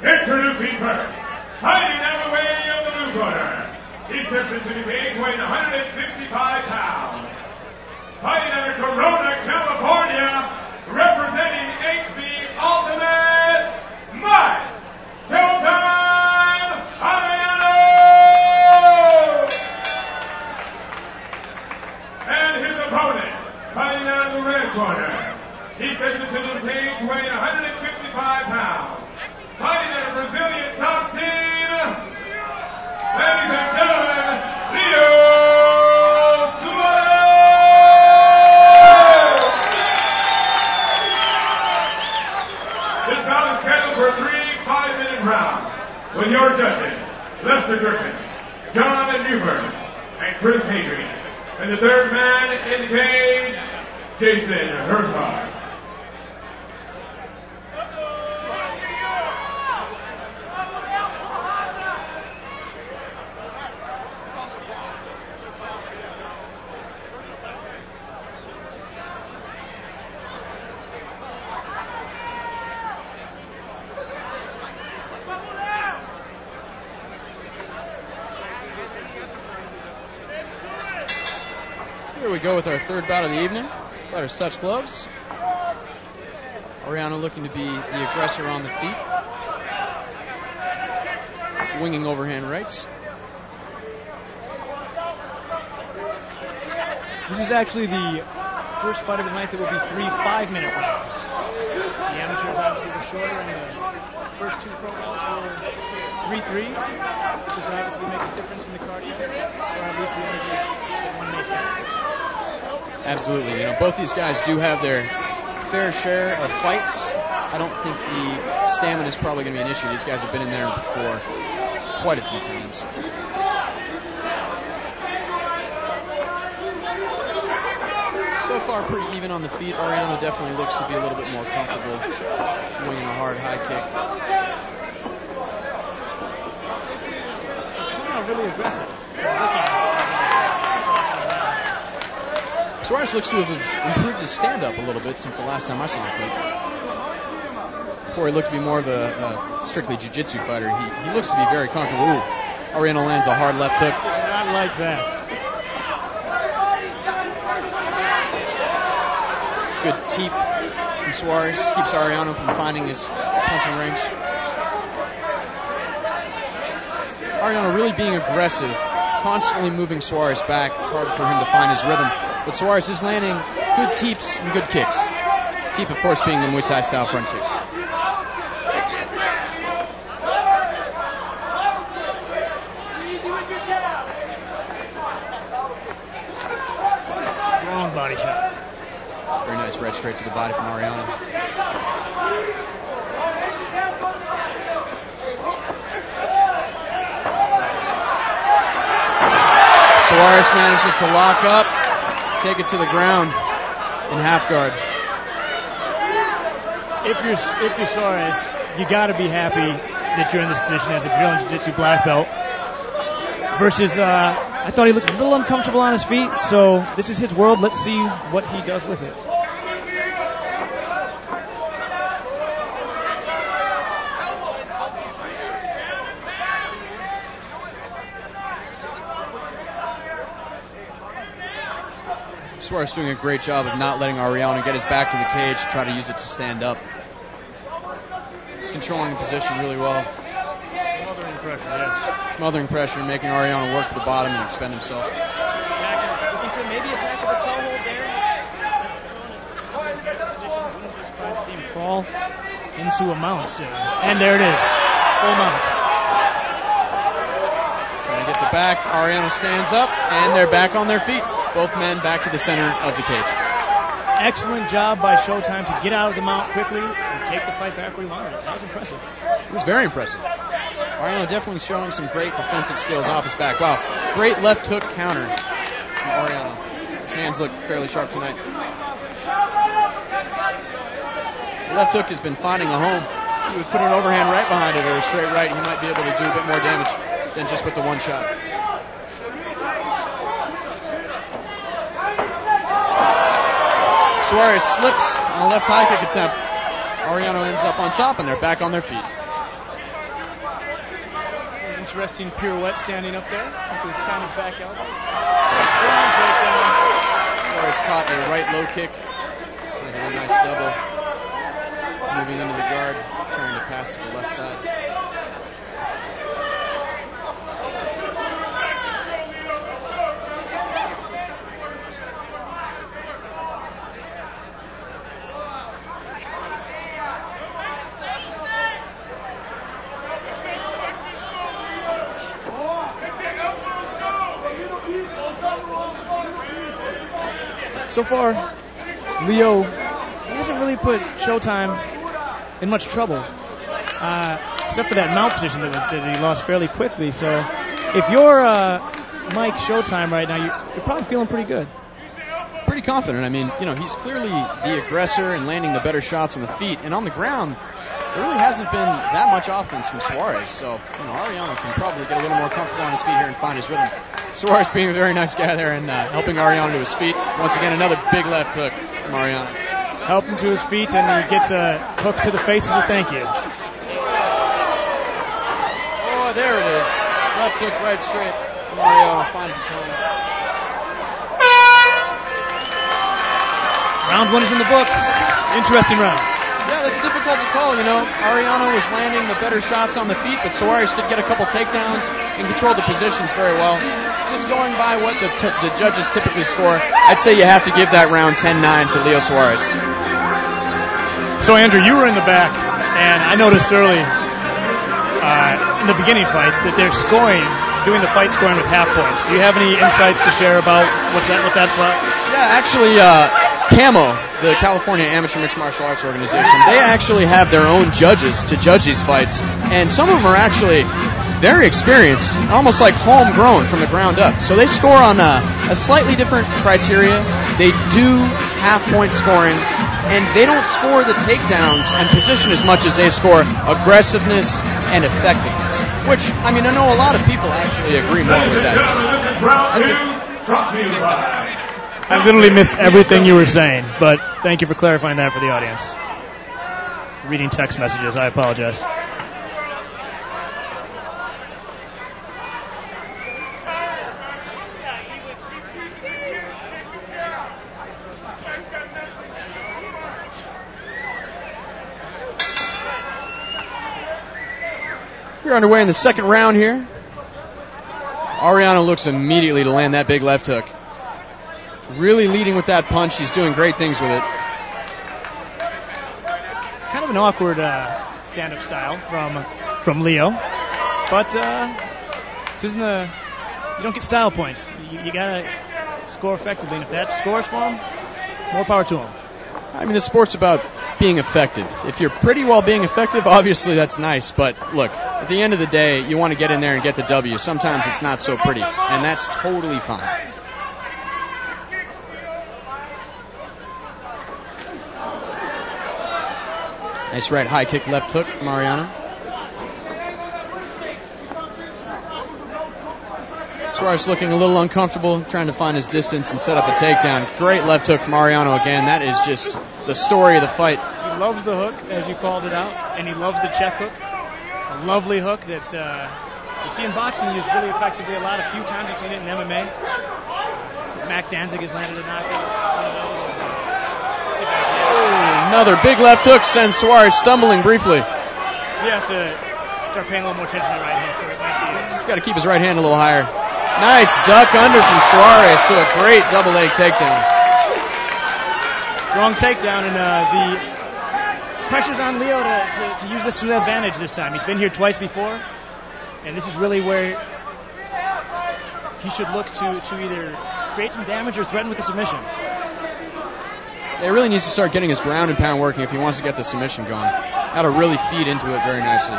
Introducing first, fighting out of the way of the blue corner. He steps into the cage weighing 155 pounds. Fighting out of Corona, California, representing HB Ultimate, Mike Showtime Arellano! And his opponent, fighting out of the red corner. He steps into the cage weighing 155 pounds. Fighting out of Brazilian top team, ladies and gentlemen, Soares! This bout is scheduled for 3 5-minute rounds, with your judges, Lester Griffin, John Newburn, and Chris Hadrian. And the third man in the cage, Jason Herzog. Here we go with our third bout of the evening. Fighters touch gloves. Arellano looking to be the aggressor on the feet. Winging overhand rights. This is actually the first fight of the night that will be 3 5-minute rounds. The amateurs obviously were shorter, and the first 2 pro rounds were 3 3s. This obviously makes a difference in the cardio, or at least the energy that one may spend. Absolutely. You know, both these guys do have their fair share of fights. I don't think the stamina is probably going to be an issue. These guys have been in there before quite a few times. So far, pretty even on the feet. Arellano definitely looks to be a little bit more comfortable swinging a hard high kick. It's coming out really aggressive. Soares looks to have improved his stand-up a little bit since the last time I saw him fight. Before he looked to be more of a strictly jiu-jitsu fighter, he looks to be very comfortable. Ooh, Arellano lands a hard left hook. Not like that. Good teep from Soares. Keeps Arellano from finding his punching range. Arellano really being aggressive, constantly moving Soares back. It's hard for him to find his rhythm. But Soares is landing good teeps and good kicks. Teep, of course, being the Muay Thai style front kick. Strong body shot. Very nice red straight to the body from Arellano. Soares manages to lock up, take it to the ground in half guard. If you're Soares, you got to be happy that you're in this position as a Brazilian Jiu-Jitsu black belt. Versus, I thought he looked a little uncomfortable on his feet, so this is his world. Let's see what he does with it. Soares doing a great job of not letting Arellano get his back to the cage to try to use it to stand up. He's controlling the position really well. Smothering pressure, yes. Smothering pressure and making Arellano work for the bottom and expend himself. Looking to maybe attack with a toe hold there. See him crawl into a mount soon. And there it is. Full mount. Trying to get the back. Arellano stands up, and they're back on their feet. Both men back to the center of the cage. Excellent job by Showtime to get out of the mount quickly and take the fight back where he wanted it. That was impressive. It was very impressive. Arellano definitely showing some great defensive skills off his back. Wow, great left hook counter from Arellano. His hands look fairly sharp tonight. The left hook has been finding a home. He would put an overhand right behind it or a straight right, and he might be able to do a bit more damage than just with the one shot. Soares slips on a left high kick attempt. Arellano ends up on top, and they're back on their feet. Interesting pirouette standing up there with the kind of back elbow. Soares caught a right low kick with a nice double. Moving into the guard, trying to pass to the left side. So far, Leo hasn't really put Showtime in much trouble, except for that mount position that he lost fairly quickly. So if you're Mike Showtime right now, you're probably feeling pretty good. Pretty confident. I mean, he's clearly the aggressor and landing the better shots on the feet. And on the ground, there really hasn't been that much offense from Soares. So, Arellano can probably get a little more comfortable on his feet here and find his rhythm. Soares being a very nice guy there and helping Arellano to his feet. Once again, another big left hook from Arellano. Help him to his feet, and he gets a hook to the face as a thank you. Oh, there it is. Left hook right straight. Mario finds his home. Round 1 is in the books. Interesting round. Yeah, that's difficult to call. Arellano was landing the better shots on the feet, but Soares did get a couple takedowns and controlled the positions very well. Just going by what the judges typically score, I'd say you have to give that round 10-9 to Leo Soares. So, Andrew, you were in the back, and I noticed early in the beginning fights that they're doing the fight scoring with half points. Do you have any insights to share about what that's like? Yeah, actually, CAMO, the California Amateur Mixed Martial Arts Organization, they actually have their own judges to judge these fights, and some of them are actually very experienced, almost like homegrown from the ground up. So they score on a slightly different criteria. They do half-point scoring, and they don't score the takedowns and position as much as they score aggressiveness and effectiveness, which, I know a lot of people actually agree more with that. I literally missed everything you were saying, but thank you for clarifying that for the audience. Reading text messages, I apologize. We're underway in the second round here. Arellano looks immediately to land that big left hook. Really leading with that punch. He's doing great things with it. Kind of an awkward stand-up style from Leo, but this isn't you don't get style points. You gotta score effectively, and if that scores for him, more power to him. The sport's about being effective. If you're pretty well being effective, obviously that's nice. But look, at the end of the day, you want to get in there and get the W. Sometimes it's not so pretty, and that's totally fine. Nice right high kick, left hook from Arellano. Soares looking a little uncomfortable, trying to find his distance and set up a takedown. Great left hook from Arellano again. That is just the story of the fight. He loves the hook, as you called it out, and he loves the check hook. A lovely hook that you see in boxing used really effectively a lot. A few times you've seen it in MMA. Mac Danzig has landed a knockout. One of those. Another big left hook sends Soares stumbling briefly. He has to start paying a little more attention to the right hand. He's got to keep his right hand a little higher. Nice duck under from Soares to a great double leg takedown. Strong takedown, and the pressure's on Leo to use this to his advantage this time. He's been here twice before, and this is really where he should look to either create some damage or threaten with a submission. He really needs to start getting his ground and pound working if he wants to get the submission going. Got to really feed into it very nicely.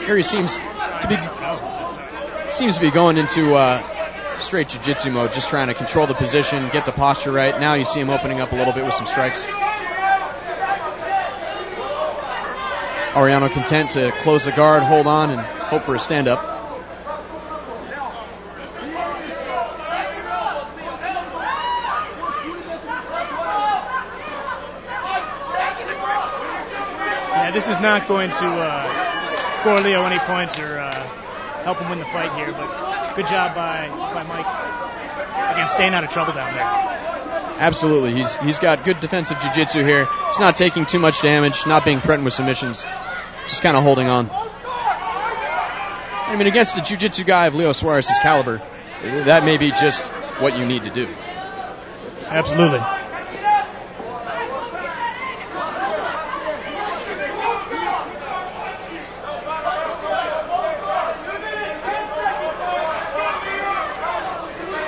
Here he seems to be going into straight jiu-jitsu mode, just trying to control the position, get the posture right. Now you see him opening up a little bit with some strikes. Arellano content to close the guard, hold on, and hope for a stand-up. Yeah, this is not going to score Leo any points or help him win the fight here. But good job by Mike, again, staying out of trouble down there. Absolutely. He's got good defensive jiu-jitsu here. He's not taking too much damage, not being threatened with submissions, just kind of holding on. I mean, against a jiu-jitsu guy of Leo Soares' caliber, that may be just what you need to do. Absolutely.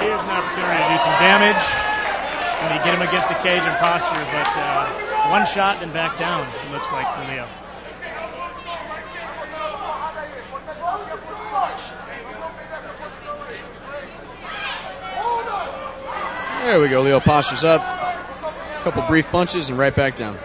Here's an opportunity to do some damage. When you get him against the cage and posture, but one shot and back down, it looks like, for Leo. There we go. Leo postures up. A couple brief punches and right back down.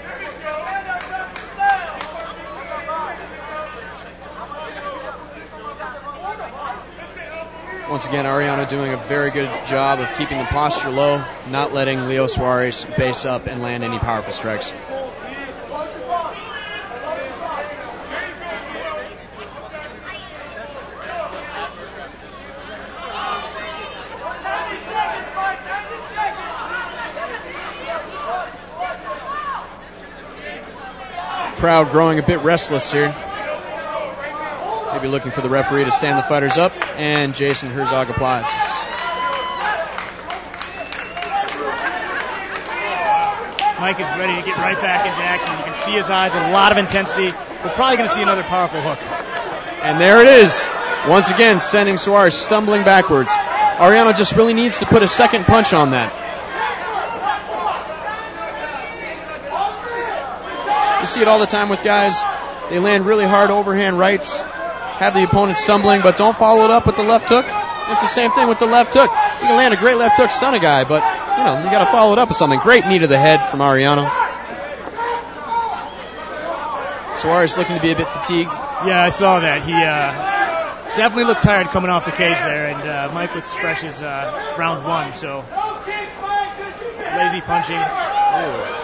Once again, Arellano doing a very good job of keeping the posture low, not letting Leo Soares base up and land any powerful strikes. Crowd growing a bit restless here. Maybe looking for the referee to stand the fighters up, and Jason Herzog applies. Mike is ready to get right back into action. You can see his eyes, a lot of intensity. We're probably going to see another powerful hook. And there it is. Once again, sending Soares stumbling backwards. Arellano just really needs to put a second punch on that. You see it all the time with guys. They land really hard overhand rights, have the opponent stumbling, but don't follow it up with the left hook. It's the same thing with the left hook. You can land a great left hook, stun a guy, but you got to follow it up with something. Great knee to the head from Arellano. Soares looking to be a bit fatigued. Yeah, I saw that. He definitely looked tired coming off the cage there, and Mike looks fresh as round one, so lazy punching. Ooh.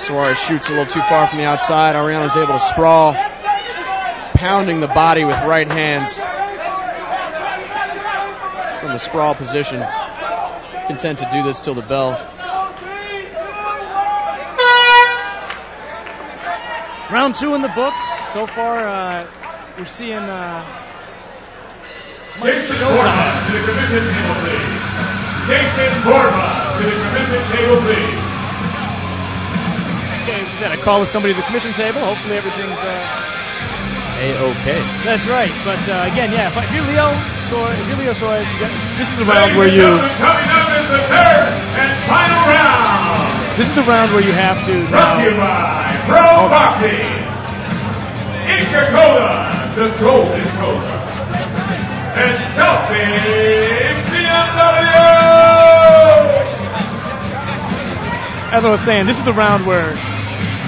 Soares shoots a little too far from the outside. Arellano's able to sprawl, pounding the body with right hands from the sprawl position. Content to do this till the bell. Round two in the books. So far, we're seeing Mike Showtime to the commission table, please. Jason Borba to the commission table, please. Okay, we said I call with somebody at the commission table. Hopefully everything's A-okay. That's right. But again, yeah, if you're Leo Soares, this is the round where you. Coming up is the third and final round. This is the round where you have to. Brought to you by Pro Boxing. In Coca-Cola, the Golden Cola. And Selfie BMW. As I was saying, this is the round where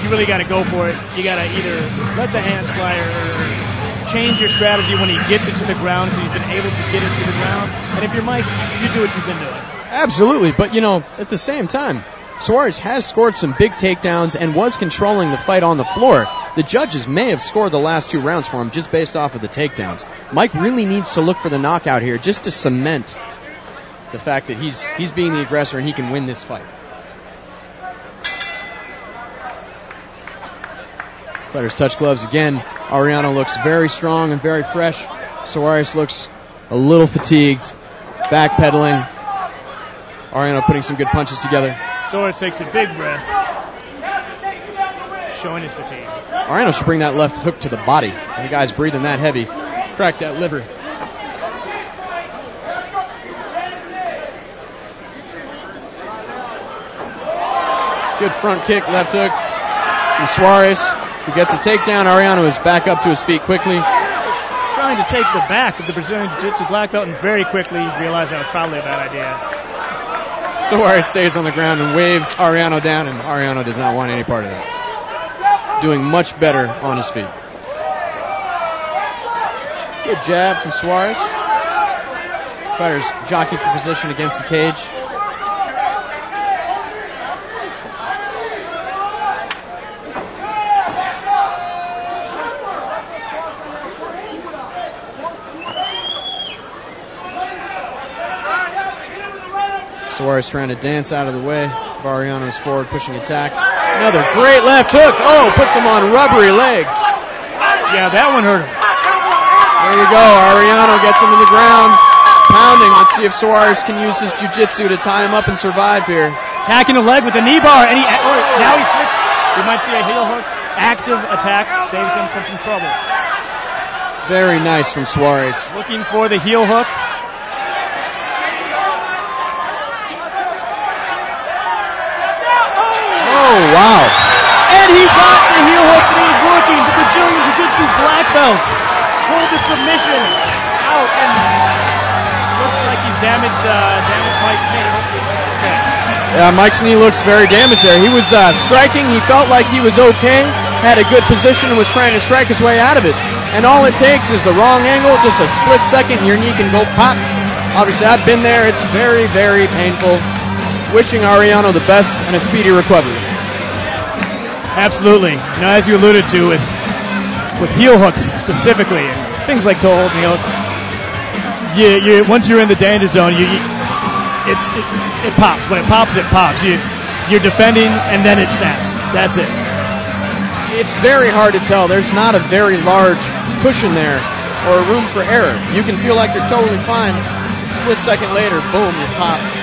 you really got to go for it. You got to either let the hands fly or change your strategy when he gets into the ground, because he's been able to get into the ground. And if you're Mike, you do what you've been doing. Absolutely, but at the same time, Soares has scored some big takedowns and was controlling the fight on the floor. The judges may have scored the last two rounds for him just based off of the takedowns. Mike really needs to look for the knockout here just to cement the fact that he's being the aggressor and he can win this fight. Fighters touch gloves again. Arellano looks very strong and very fresh. Soares looks a little fatigued, backpedaling. Arellano putting some good punches together. Soares takes a big breath, showing his fatigue. Arellano should bring that left hook to the body. The guy's breathing that heavy. Crack that liver. Good front kick, left hook. And Soares, who gets a takedown. Arellano is back up to his feet quickly. Trying to take the back of the Brazilian Jiu-Jitsu black belt, and very quickly realized that was probably a bad idea. Soares stays on the ground and waves Arellano down, and Arellano does not want any part of that. Doing much better on his feet. Good jab from Soares. Fighters jockey for position against the cage. Soares trying to dance out of the way of Arellano's forward pushing attack. Another great left hook. Oh, puts him on rubbery legs. Yeah, that one hurt him. There you go. Arellano gets him to the ground, pounding. Let's see if Soares can use his jiu-jitsu to tie him up and survive here. Attacking the leg with the knee bar, and now he's switched. We might see a heel hook. Active attack saves him from some trouble. Very nice from Soares. Looking for the heel hook. Oh, wow. And he got the heel hook that he was working. The Brazilian Jiu-Jitsu black belt. Pulled the submission out, and looks like he's damaged Mike's knee. Okay. Yeah, Mike's knee looks very damaged there. He was striking. He felt like he was okay, had a good position, and was trying to strike his way out of it. And all it takes is the wrong angle, just a split second, and your knee can go pop. Obviously, I've been there. It's very, very painful. Wishing Arellano the best and a speedy recovery. Absolutely. Now, as you alluded to, with heel hooks specifically, and things like toe hold heel hooks, once you're in the danger zone, it pops. When it pops, it pops. You're defending, and then it snaps. That's it. It's very hard to tell. There's not a very large cushion there or room for error. You can feel like you're totally fine. Split second later, boom, you popped.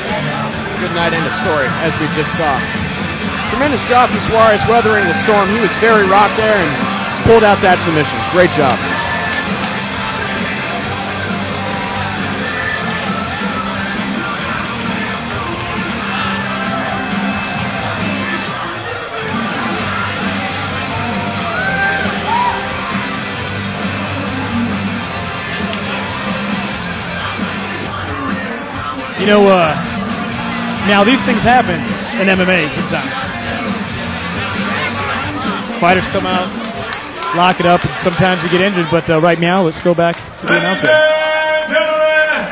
Good night, end of story, as we just saw. Tremendous job from Soares weathering the storm. He was very rocked there and pulled out that submission. Great job. You know, now these things happen in MMA sometimes. Fighters come out, lock it up, and sometimes you get injured. But right now, let's go back to the announcer. Ladies and gentlemen,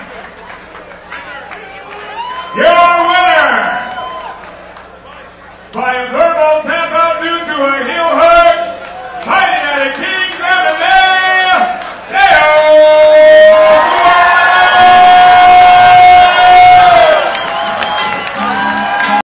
your winner by